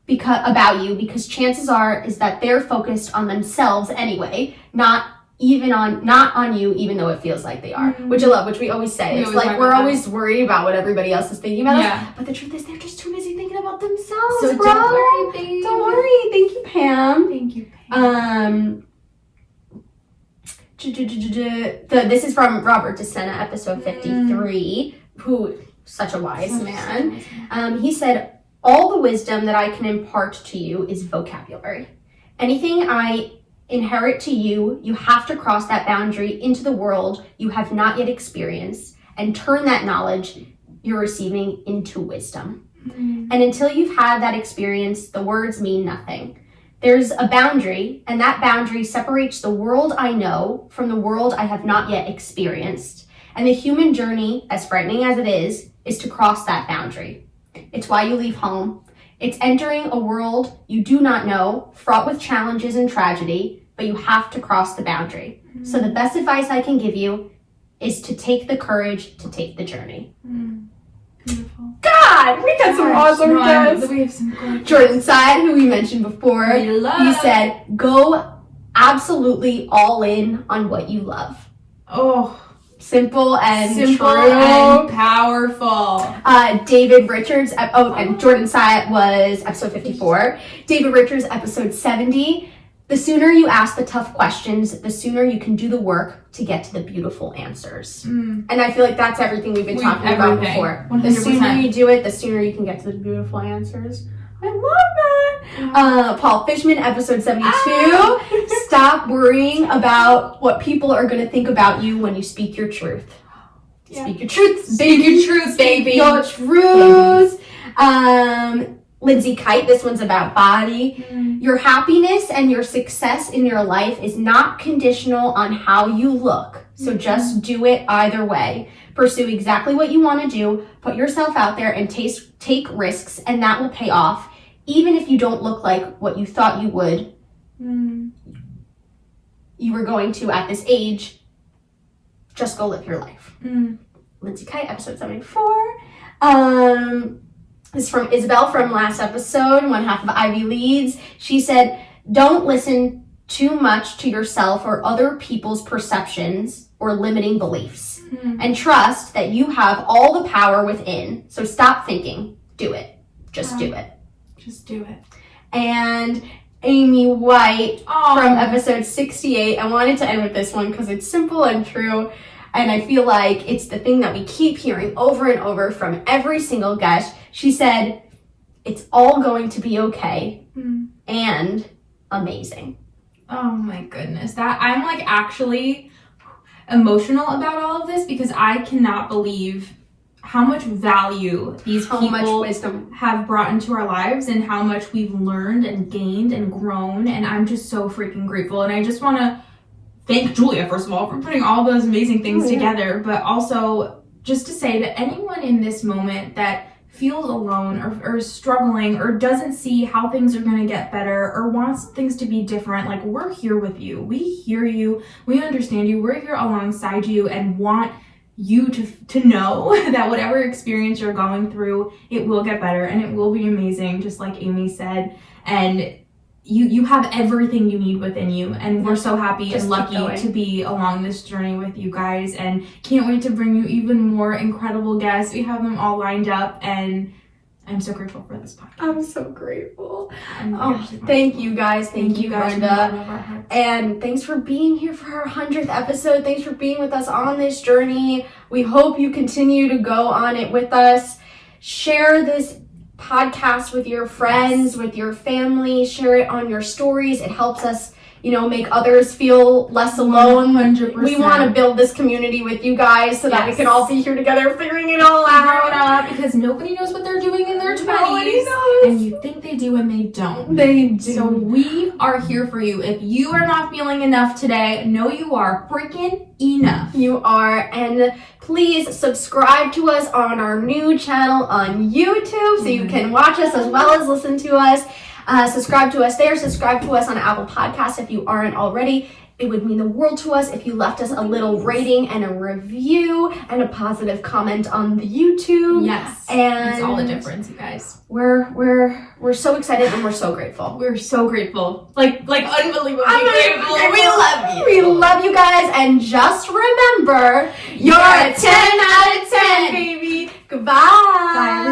about you, because chances are is that they're focused on themselves anyway, not on you, even though it feels like they are. Which I love, which we always say. It's like we're always worried about what everybody else is thinking about us, but the truth is they're just too busy thinking about themselves. So bro. don't worry, babe. Don't worry. Thank you, Pam. Thank you, Pam. This is from Robert DeSena, episode 53, who such a wise man. He said, all the wisdom that I can impart to you is vocabulary. Anything I inherit to you, you have to cross that boundary into the world you have not yet experienced and turn that knowledge you're receiving into wisdom. And until you've had that experience, the words mean nothing. There's a boundary, and that boundary separates the world I know from the world I have not yet experienced. And the human journey, as frightening as it is to cross that boundary. It's why you leave home. It's entering a world you do not know, fraught with challenges and tragedy, but you have to cross the boundary. So the best advice I can give you is to take the courage to take the journey. Beautiful. God, we got some awesome guests. We have some good Jordan Side, who we mentioned before, he said, go absolutely all in on what you love. Oh, simple and powerful. David Richards, and Jordan Side was episode 54. David Richards, episode 70. The sooner you ask the tough questions, the sooner you can do the work to get to the beautiful answers. And I feel like that's everything we've been talking about before. 100%. The sooner you do it, the sooner you can get to the beautiful answers. I love that. Paul Fishman, episode 72. Stop worrying about what people are going to think about you when you speak your truth. Speak your truth, baby. Speak your truth, baby. Your truth. Lindsay Kite, this one's about body. Your happiness and your success in your life is not conditional on how you look. So just do it either way. Pursue exactly what you want to do. Put yourself out there and take risks, and that will pay off. Even if you don't look like what you thought you would, you were going to at this age, just go live your life. Lindsay Kite, episode 74. This is from Isabel from last episode, one half of Ivy Leads. She said, don't listen too much to yourself or other people's perceptions or limiting beliefs. And trust that you have all the power within. So stop thinking. Do it. Just do it. Just do it. And Amy White from episode 68. I wanted to end with this one because it's simple and true. And I feel like it's the thing that we keep hearing over and over from every single guest. She said, it's all going to be okay and amazing. Oh my goodness. That I'm like actually emotional about all of this because I cannot believe how much value these people much wisdom have brought into our lives and how much we've learned and gained and grown. And I'm just so freaking grateful. And I just want to thank Julia, first of all, for putting all those amazing things together, but also just to say that anyone in this moment that feels alone or struggling or doesn't see how things are going to get better or wants things to be different, like, we're here with you. We hear you. We understand you. We're here alongside you and want you to know that whatever experience you're going through, it will get better and it will be amazing, just like Amy said. And you have everything you need within you, and we're so happy Just and keep lucky going. to be along this journey with you guys, and can't wait to bring you even more incredible guests. We have them all lined up, and I'm so grateful for this podcast. I'm so grateful. I'm Oh, actually thank you guys. Thank you, guys from the Brenda. bottom of our hearts. And thanks for being here for our 100th episode. Thanks for being with us on this journey. We hope you continue to go on it with us. Share this podcast with your friends, with your family. Share it on your stories. It helps us, make others feel less alone. 100%. We want to build this community with you guys so that we Yes. can all be here together figuring it all out. Because nobody knows what they're doing in their 20s. Nobody knows. And you think they do and they don't. They do. So we are here for you. If you are not feeling enough today, know you are freaking enough. You are, and please subscribe to us on our new channel on YouTube so you can watch us as well as listen to us. Subscribe to us there. Subscribe to us on Apple Podcasts if you aren't already. It would mean the world to us if you left us a little rating and a review and a positive comment on the YouTube. Yes. And it's all the difference, you guys. We're so excited and we're so grateful. We're so grateful. Like unbelievably Grateful. grateful. We love you. We love you guys, and just remember, you're a 10 out of 10, baby. Goodbye. Bye.